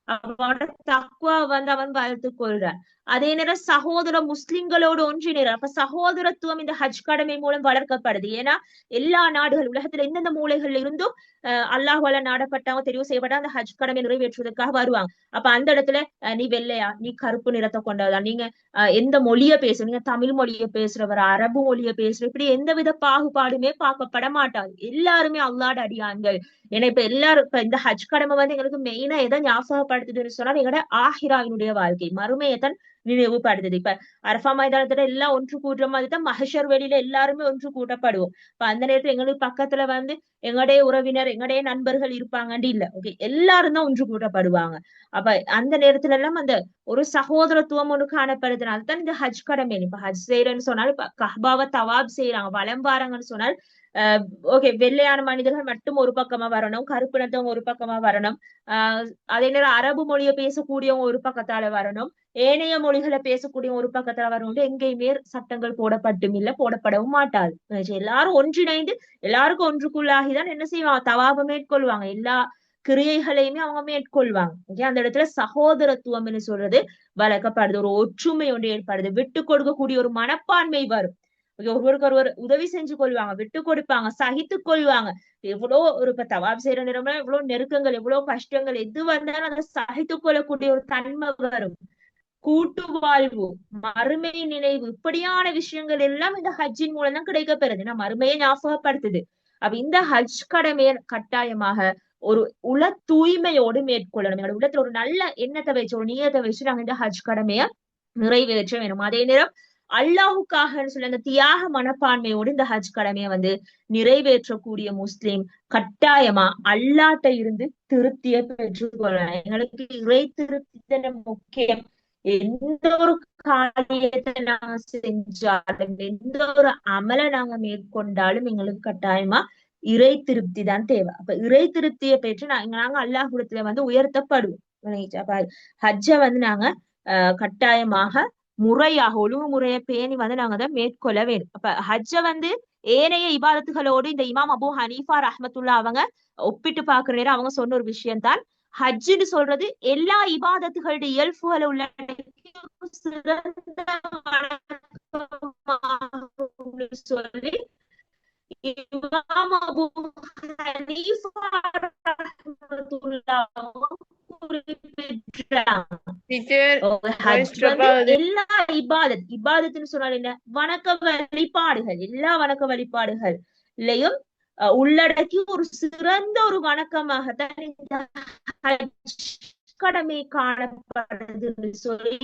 அவனோட தக்வா அவன் வளர்த்துக் கொள்றான். அதே நேரம் சகோதர முஸ்லிம்களோடு ஒன்றிணைறான். அப்ப சகோதரத்துவம் இந்த ஹஜ் கடமை மூலம் வளர்க்கப்படுது. ஏன்னா எல்லா நாடுகள் உலகத்துல எந்தெந்த மூலைகள்ல இருந்தும் அல்லாஹ்வால நாடப்பட்டவங்க தெரிவு செய்யப்பட்ட அந்த ஹஜ் கடமை நிறைவேற்றுவதற்காக வருவாங்க. அப்ப அந்த இடத்துல நீ வெள்ளையா, நீ கருப்பு நிறத்தை கொண்டதா, நீங்க எந்த மொழிய பேசுறீங்க, தமிழ் மொழிய பேசுறவர், அரபு மொழிய பேசுற, இப்படி எந்தவித பாகுபாடுமே பார்க்கப்பட மாட்டாது. எல்லாருமே அல்லாஹ்ட அடியான்கள். ஏன்னா இப்ப எல்லாரும் இப்ப இந்த ஹஜ் கடமை எங்களுக்கு மெயினா எதை ஞாபகப்படுத்துதுன்னு சொன்னா எங்களோட ஆஹிராவினுடைய வாழ்க்கை, மறுமையைத்தான் நினைவுபடுத்துது. இப்ப அரஃபா மைதானத்துல எல்லாம் ஒன்று கூட்டுற மாதிரி தான் மஹஷர் வெளியில எல்லாருமே ஒன்று கூட்டப்படுவோம். இப்ப அந்த நேரத்துல எங்களுக்கு பக்கத்துல எங்களுடைய உறவினர், எங்களுடைய நண்பர்கள் இருப்பாங்கன்னு இல்ல. ஓகே, எல்லாரும் தான் ஒன்று கூட்டப்படுவாங்க. அப்ப அந்த நேரத்துல எல்லாம் அந்த ஒரு சகோதரத்துவம் ஒன்று காணப்படுறதுனால தான் இந்த ஹஜ் கடமை. இப்ப ஹஜ் செய்யறேன்னு சொன்னால் இப்ப கஹ்பாவை தவாப் செய்யறாங்க, வலம் பாருங்கன்னு சொன்னால் ஓகே, வெள்ளையான மனிதர்கள் மட்டும் ஒரு பக்கமா வரணும், கருப்பு நிறத்தவங்க ஒரு பக்கமா வரணும், அதே நேரம் அரபு மொழியை பேசக்கூடியவங்க ஒரு பக்கத்தால வரணும், ஏனைய மொழிகளை பேசக்கூடிய ஒரு பக்கத்தால வரணும். எங்கேயுமே சட்டங்கள் போடப்பட்டும் இல்ல, போடப்படவும் மாட்டாது. எல்லாரும் ஒன்றிணைந்து எல்லாருக்கும் ஒன்றுக்குள்ளாகிதான் என்ன செய்வாங்க, தவாப மேற்கொள்வாங்க. எல்லா கிரியைகளையுமே அவங்க மேற்கொள்வாங்க. ஓகே, அந்த இடத்துல சகோதரத்துவம்னு சொல்றது வளர்க்கப்படுது. ஒரு ஒற்றுமை ஒன்று ஏற்படுது, விட்டு கொடுக்கக்கூடிய ஒரு மனப்பான்மை வரும். ஒருவருக்கு ஒருவர் உதவி செஞ்சு கொள்வாங்க, விட்டு கொடுப்பாங்க, சகித்து கொள்வாங்க. எவ்வளவு ஒரு இப்ப தவாப் செய்யற நேரம்னா எவ்வளவு நெருக்கங்கள், எவ்வளவு கஷ்டங்கள் எது வந்தாலும் அதை சகித்து கொள்ளக்கூடிய ஒரு தன்மை வரும். கூட்டு வாழ்வு, மறுமை நினைவு, இப்படியான விஷயங்கள் எல்லாம் இந்த ஹஜ்ஜின் மூலம் தான் கிடைக்கப்பெறுது. நான் மறுமையை ஞாபகப்படுத்துது. அப்ப இந்த ஹஜ் கடமையை கட்டாயமாக ஒரு உள தூய்மையோடு மேற்கொள்ளணும். எங்களோட உள்ளத்துல ஒரு நல்ல எண்ணத்தை வச்சு, ஒரு நீயத்தை வச்சு நாங்க இந்த ஹஜ் கடமையை நிறைவேற்ற வேணும். அதே நேரம் அல்லாஹுக்காக சொல்லி அந்த தியாக மனப்பான்மையோடு இந்த ஹஜ் கடமையை நிறைவேற்றக்கூடிய முஸ்லிம் கட்டாயமா அல்லாட்ட இருந்து திருப்தியை பெற்றுக்கொள்ளலாம். எங்களுக்கு இறை திருப்தி முக்கியம். எந்த ஒரு காரியத்தை நாங்க செஞ்சாலும், எந்த ஒரு அமலை நாங்க மேற்கொண்டாலும் எங்களுக்கு கட்டாயமா இறை திருப்தி தான் தேவை. அப்ப இறை திருப்தியை பெற்று நாங்க அல்லாஹ்விடத்துல உயர்த்தப்படுவோம். அப்ப ஹஜ்ஜை நாங்க கட்டாயமாக முறையாக ஒழுங்குமுறையை பேணி நாங்க அதை மேற்கொள்ள வேண்டும். அப்ப ஹஜ்ஜை ஏனைய இபாதத்துகளோடு இந்த இமாம் அபு ஹனீஃபா ரஹ்மத்துல்லா அவங்க ஒப்பிட்டு பாக்குற நேரம் அவங்க சொன்ன ஒரு விஷயம் தான், ஹஜ்ஜுன்னு சொல்றது எல்லா இபாதத்துகளுடைய இயல்புகளை உள்ளடக்கி சிறந்த சொல்லி இமாம் அபு ஹனீஃபா ரஹ்மத்துல்லா குறிப்பிட்டாங்க. எல்லா இபாதத்துன்னு சொன்னால் என்ன, வணக்க வழிபாடுகள், எல்லா வணக்க வழிபாடுகள்லயும் உள்ளடக்கி ஒரு சிறந்த ஒரு வணக்கமாகத்தான் இந்த கடமை காணப்படுதுன்னு சொல்லி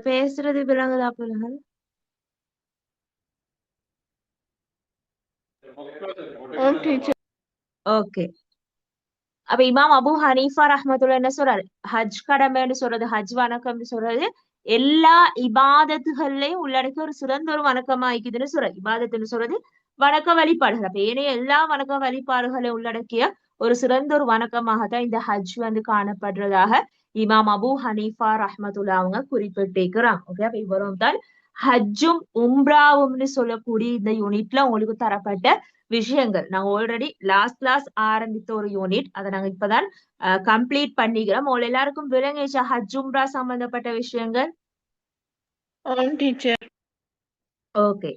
பேசுறது விளங்குதா பிள்ளைகள்? ஓகே, அப்ப இமாம் அபு ஹனீஃபா ரஹ்மத்துல்லாஹி என்ன சொல்றாரு, ஹஜ் கடமைன்னு சொல்றது, ஹஜ் வணக்கம்னு சொல்றது எல்லா இபாதத்துகள்லயும் உள்ளடக்கி ஒரு சிறந்த ஒரு வணக்கமா இருக்குதுன்னு சொல்றாரு. இபாதத்துன்னு சொல்றது வணக்க வழிபாடுகள். அப்ப ஏனைய எல்லா வணக்க வழிபாடுகளை உள்ளடக்கிய ஒரு சிறந்த ஒரு வணக்கமாகத்தான் இந்த ஹஜ் காணப்படுறதாக இமாம் அபு ஹனீஃபா ரஹ்மத்துல்லா அவங்க குறிப்பிட்டிருக்கிறாங்க. ஓகே, அப்ப இவரும் தான் ஹஜ்ஜும் உம்ராவும்னு சொல்லக்கூடிய இந்த யூனிட்ல உங்களுக்கு தரப்பட்ட விஷயங்கள். நாங்க ஆல்ரெடி லாஸ்ட் ஆரம்பித்த ஒரு யூனிட், அதை நாங்க இப்பதான் கம்ப்ளீட் பண்ணிக்கிறோம். உங்க எல்லாருக்கும் விளங்கிச்சா ஹஜ் உம்ரா சம்பந்தப்பட்ட விஷயங்கள்? ஓகே,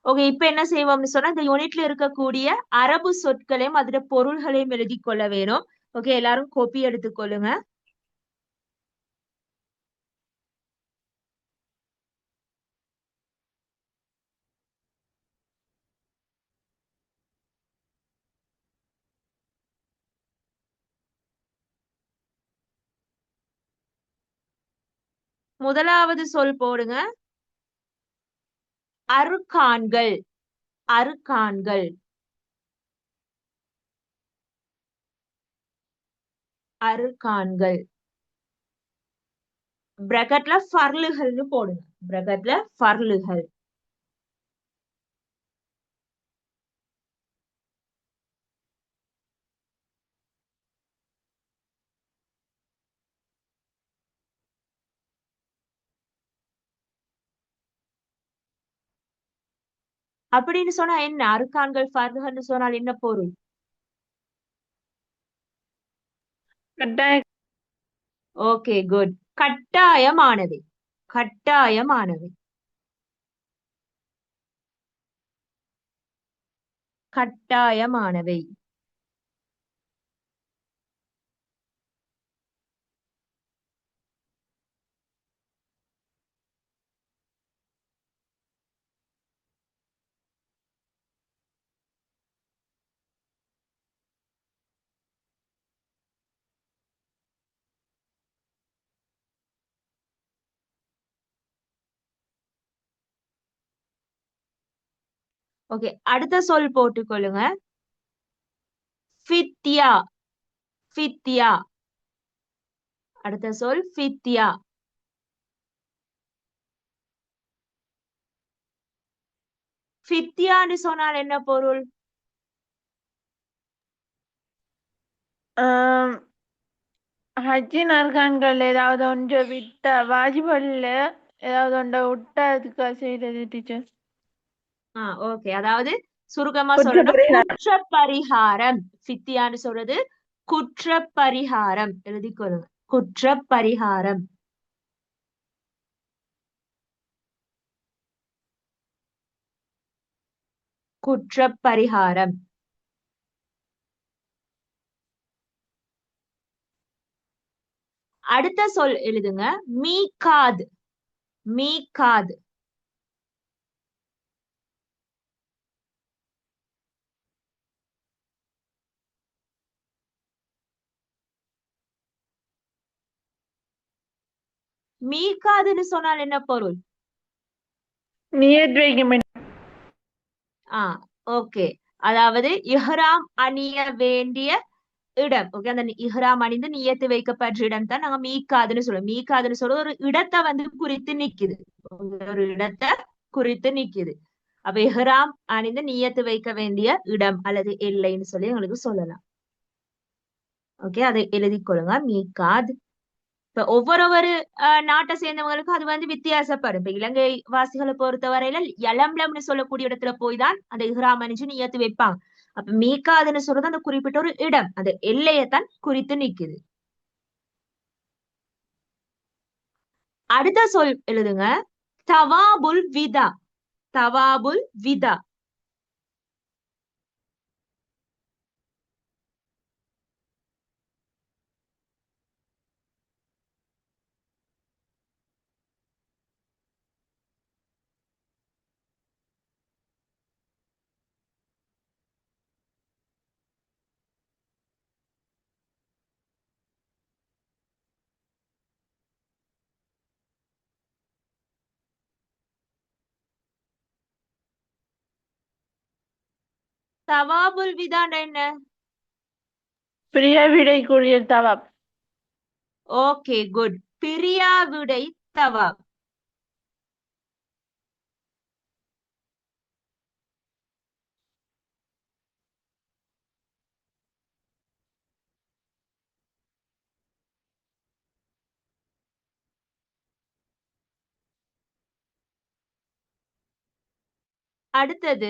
ஓகே, இப்ப என்ன செய்வோம்னு சொன்னா இந்த யூனிட்ல இருக்கக்கூடிய அரபு சொற்களையும் அதோட பொருள்களையும் எழுதி கொள்ள வேணும். ஓகே, எல்லாரும் கோப்பி எடுத்துக்கொள்ளுங்க. முதலாவது சொல் போடுங்க. அருக்கான்கள். அருக்கான்கள். அருக்கான்கள். பிரகட்ல ஃபர்லுகள்னு போடுங்க. பிரகட்ல ஃபர்லுகள். அப்படின்னு சொன்னா என்ன? அருக்கான்கள் ஃபர்லுகள்னு சொன்னால் என்ன பொருள்? கட்டாய ஓகே, குட். கட்டாயமானவை. கட்டாயமானவை. கட்டாயமானவை. ஓகே, அடுத்த சொல் போட்டுக்கொள்ளுங்க. ஃபித்யா. ஃபித்யா. அடுத்த சொல் ஃபித்யா. ஃபித்யான்னு சொன்னால் என்ன பொருள்? ஹஜ்ஜின் அர்கான்கள் ஏதாவது ஒன்று விட்ட வாஜிபல்ல ஏதாவது ஒன்றை விட்டா அதுக்காக செய்யறது டீச்சர். ஓகே, அதாவது சுருக்கமா சொல்லணும், குற்றப்பரிகாரம். குற்ற பரிகாரம். ஃபித்யான்னு சொல்றது குற்ற பரிகாரம். எழுதிக்கொள்ளுங்க. குற்ற பரிகாரம். குற்ற பரிகாரம். அடுத்த சொல் எழுதுங்க. மீகாத். மீகாத். மீகாதுன்னு சொன்னால் என்ன பொருள்? நியத் வைக்கும் இடம். ஓகே, அதாவது இஹ்ராம் அணிய வேண்டிய இடம். ஓகே, அந்த இஹ்ராம் அணிந்து நியத்து வைக்கப்பட்ட இடம் தான் நாங்க மீகாதுன்னு சொல்லுவோம். மீகாதுன்னு சொல்றது ஒரு இடத்தை வந்து குறித்து நிக்குது. ஒரு இடத்தை குறித்து நிக்குது. அப்ப இஹ்ராம் அணிந்து நியத்து வைக்க வேண்டிய இடம் அல்லது எல்லைன்னு சொல்லி எங்களுக்கு சொல்லலாம். ஓகே, அதை எழுதி கொள்ளுங்க. மீகாத். இப்ப ஒவ்வொரு நாட்டை சேர்ந்தவங்களுக்கும் அது வந்து வித்தியாசப்படும். இப்ப இலங்கை வாசிகளை பொறுத்த வரையில யலம்லம்னு சொல்லக்கூடிய இடத்துல போய் தான் அந்த இஹ்ராம் அணிஞ்சு நியத்து வைப்பாங்க. அப்ப மீகாதுன்னு சொல்றது அந்த குறிப்பிட்ட ஒரு இடம், அந்த எல்லையத்தான் குறித்து நிக்குது. அடுத்த சொல் எழுதுங்க. தவாபுல் விதா. தவாபுல் விதா. தவாபுல் விதாண்டா என்ன? பிரியா விடைக்குரிய தவாப். Okay, good. பிரியாவிடை தவாப். அடுத்தது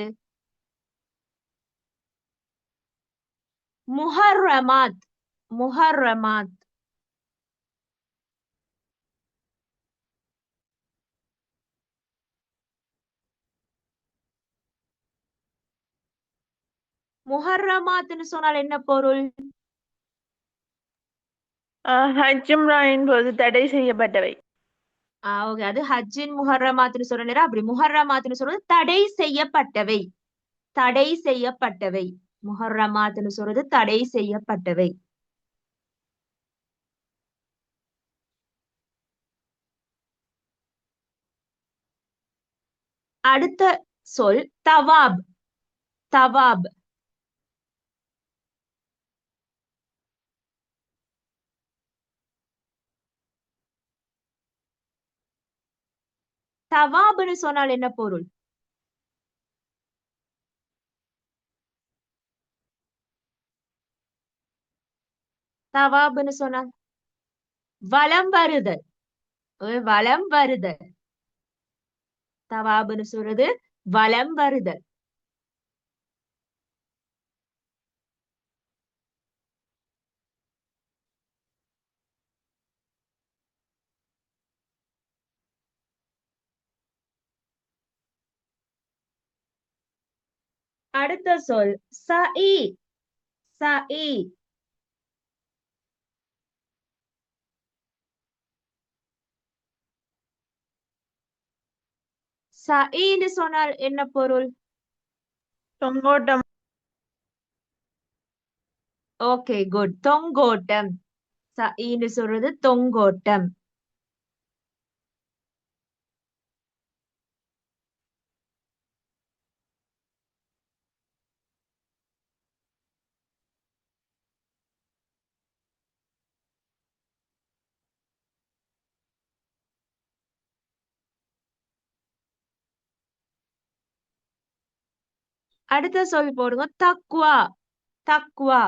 முஹர்ரமாத். முஹர்ரமாத். முஹர்ரமாத்னு சொன்னால் என்ன பொருள்? ஹஜ் உம்ராவின் போது தடை செய்யப்பட்டவை. ஓகே, அது ஹஜ்ஜின் முஹர்ரமாத்னு சொல்ற நேரம் அப்படி முஹர்ரமாத்னு சொல்றது தடை செய்யப்பட்டவை. தடை செய்யப்பட்டவை. முஹர்ரமாத்னு சொல்றது தடை செய்யப்பட்டவை. அடுத்த சொல் தவாப். தவாப். தவாப்னு சொன்னால் என்ன பொருள்? தவாப்னு சொன்னால் வலம் வருதல். வலம் வருதல். தவாப்னு சொல்றது வலம் வருதல். அடுத்த சொல் சஇ. சஇ. சஇன்னு சொன்னால் என்ன பொருள்? தொங்கோட்டம். Okay, good. தொங்கோட்டம். சஇன்னு சொல்றது தொங்கோட்டம். அடுத்த சொல் போடுங்க தக்வா. தக்வா.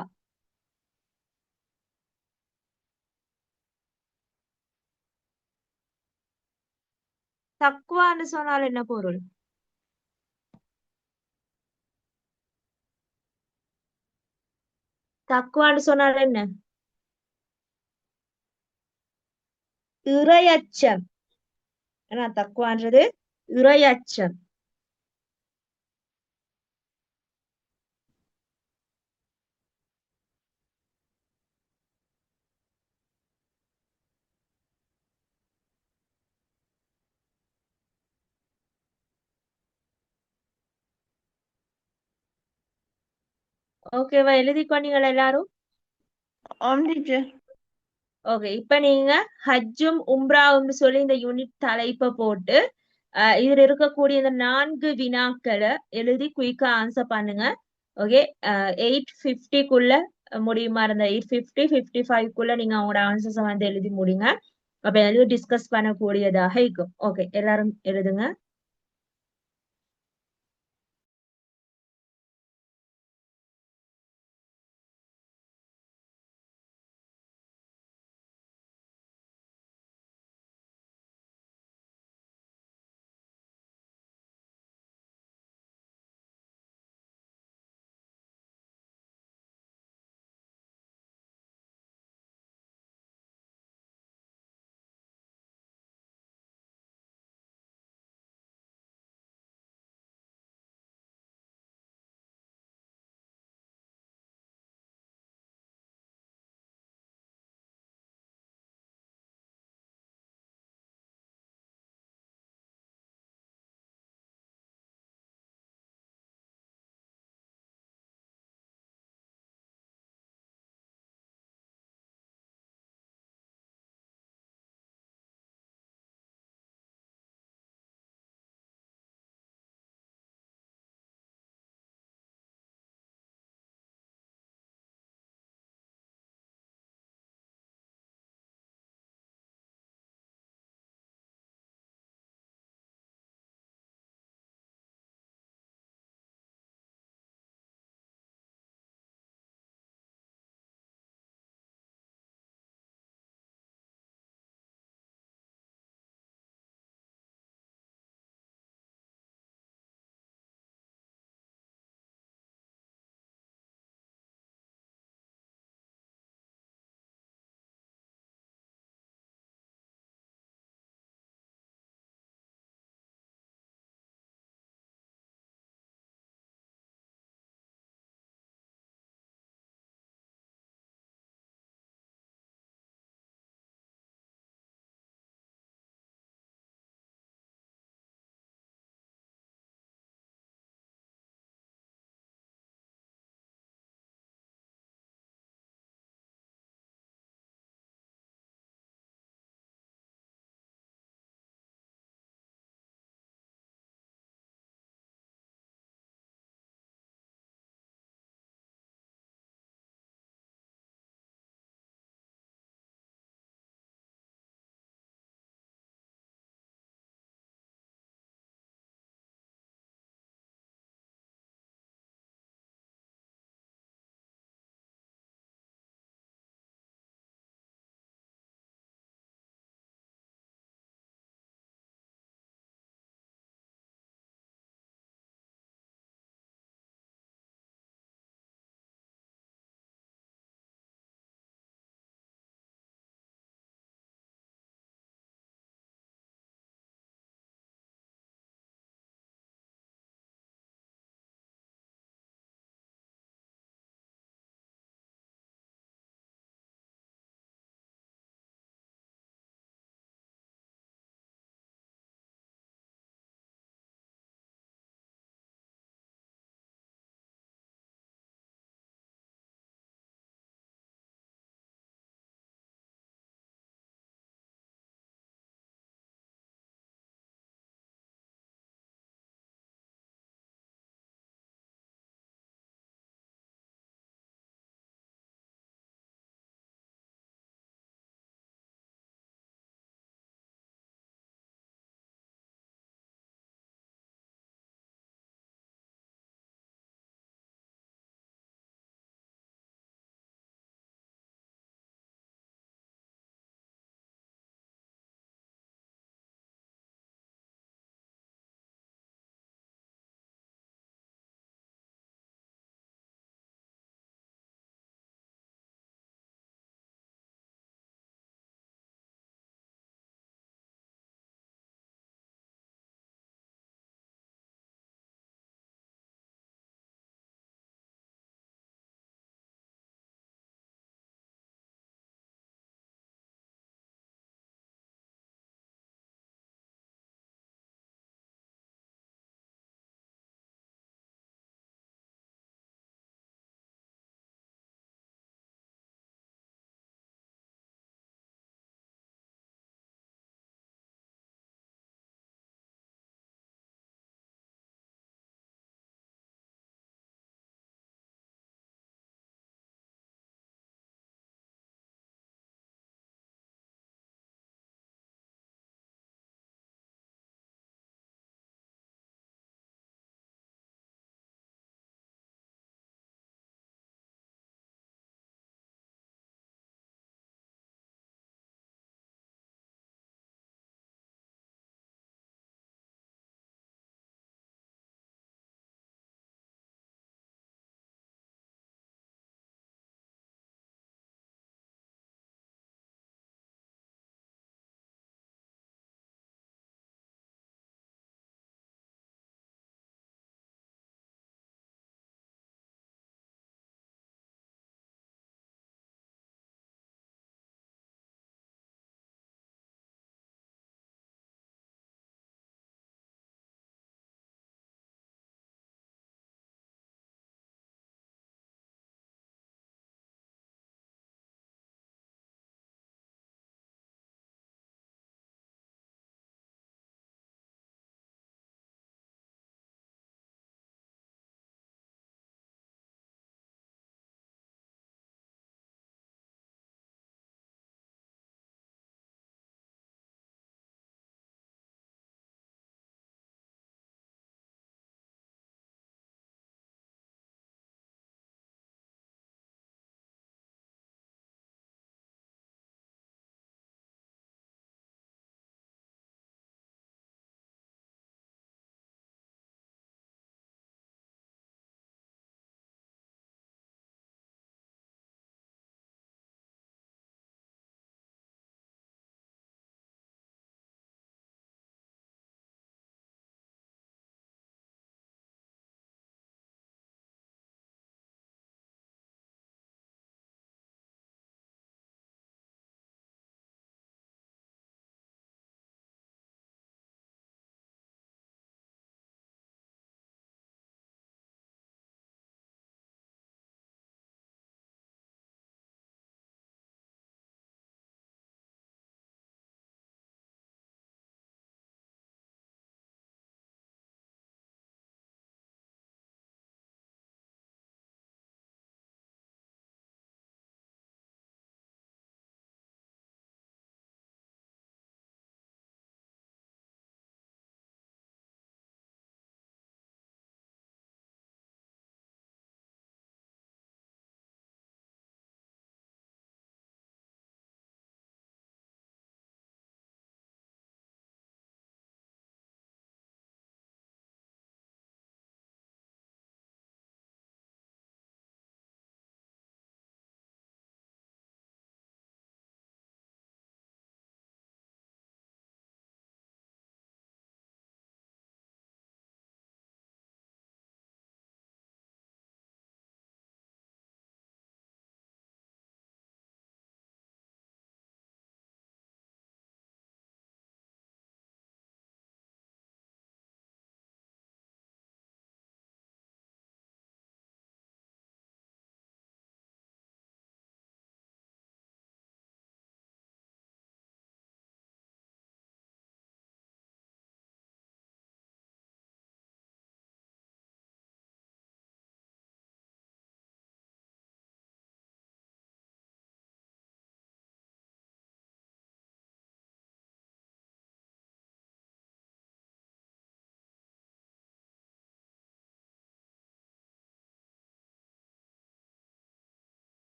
தக்வான்னு சொன்னால் என்ன பொருள்? தக்வான்னு சொன்னால் என்ன? இறையச்சம். ஏன்னா தக்வான்றது இறையச்சம். ஓகேவா? எழுதி கொண்டீங்களா எல்லாரும்? ஆம் டீச்சர். ஓகே, இப்ப நீங்க ஹஜ்ஜும் உம்ராவும் சொல்லி இந்த யூனிட் தலைப்பை போட்டு இதுல இருக்கக்கூடிய இந்த 4 வினாக்களை எழுதி குயிக்கா ஆன்சர் பண்ணுங்க. ஓகே, 8:50க்குள்ள முடியுமா இருந்த 8:50-8:55க்குள்ள நீங்க அவங்களோட ஆன்சர்ஸை வந்து எழுதி முடிங்க. அப்ப எழுதி டிஸ்கஸ் பண்ணக்கூடியதாக இருக்கும். ஓகே, எல்லாரும் எழுதுங்க.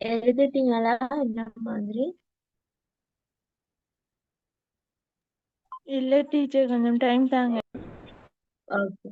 எழுதிட்டீங்களா என்ன மாதிரி? இல்ல டீச்சர், கொஞ்சம் டைம் தாங்க. ஓகே.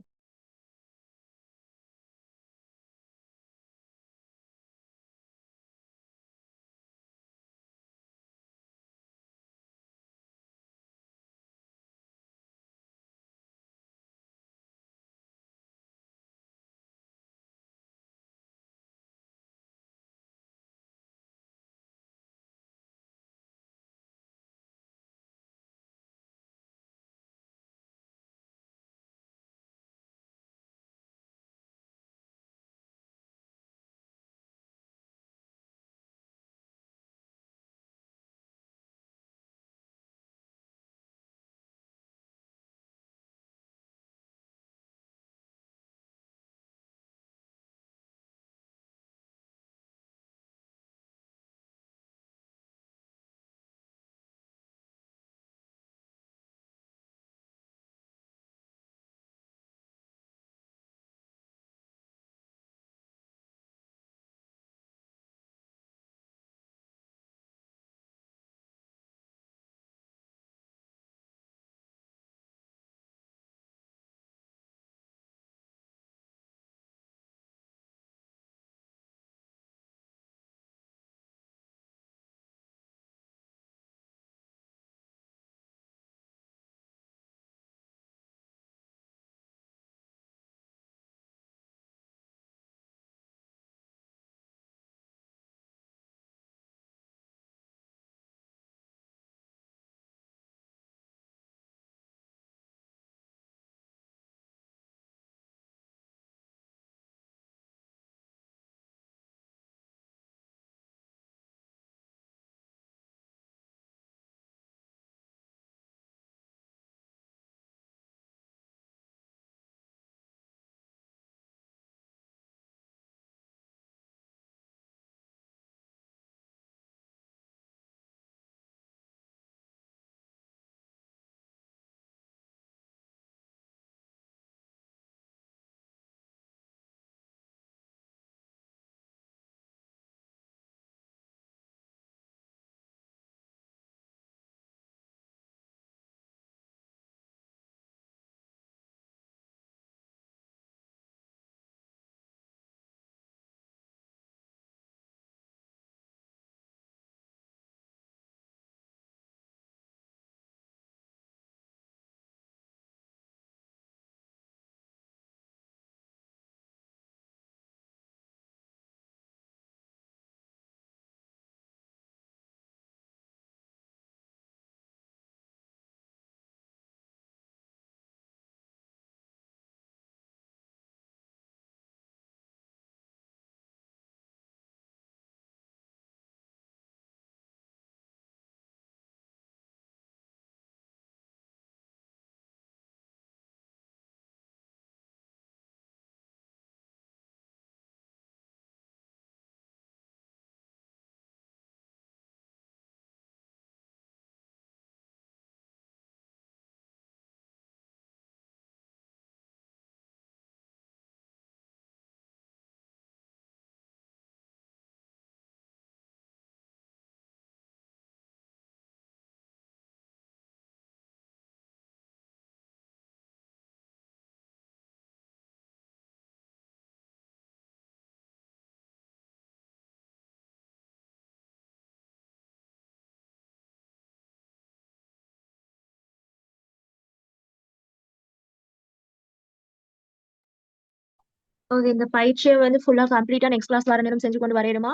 ஓகே, இந்த பயிற்சியை வந்து ஃபுல்லா கம்ப்ளீட்டா நெக்ஸ்ட் கிளாஸ் வர நேரம் செஞ்சு கொண்டு வரையிடுமா?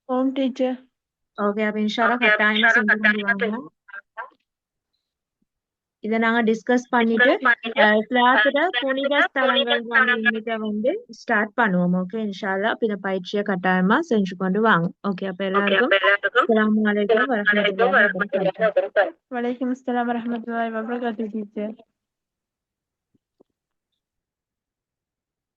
ஓம் டீச்சர். ஓகே, அப்ப இன்ஷால்லா கட்டாயமா செஞ்சு கொண்டு வாங்க. இதை நாங்க டிஸ்கஸ் பண்ணிட்டு கிளாஸ்ல புனித ஸ்தலங்கள் வந்து இன்னைக்கு வந்து ஸ்டார்ட் பண்ணுவோம். ஓகே இன்ஷால்லா. அப்ப இந்த பயிற்சியை கட்டாயமா செஞ்சு கொண்டு வாங்க. ஓகே, அப்ப எல்லாருக்கும் அஸ்ஸலாமு அலைக்கும் வரஹ்மத்துல்லாஹி வபரகாத்துஹு. வலைக்கும் அஸ்ஸலாம் வரஹ்மத்துல்லாஹி வபரகாத்துஹு டீச்சர்.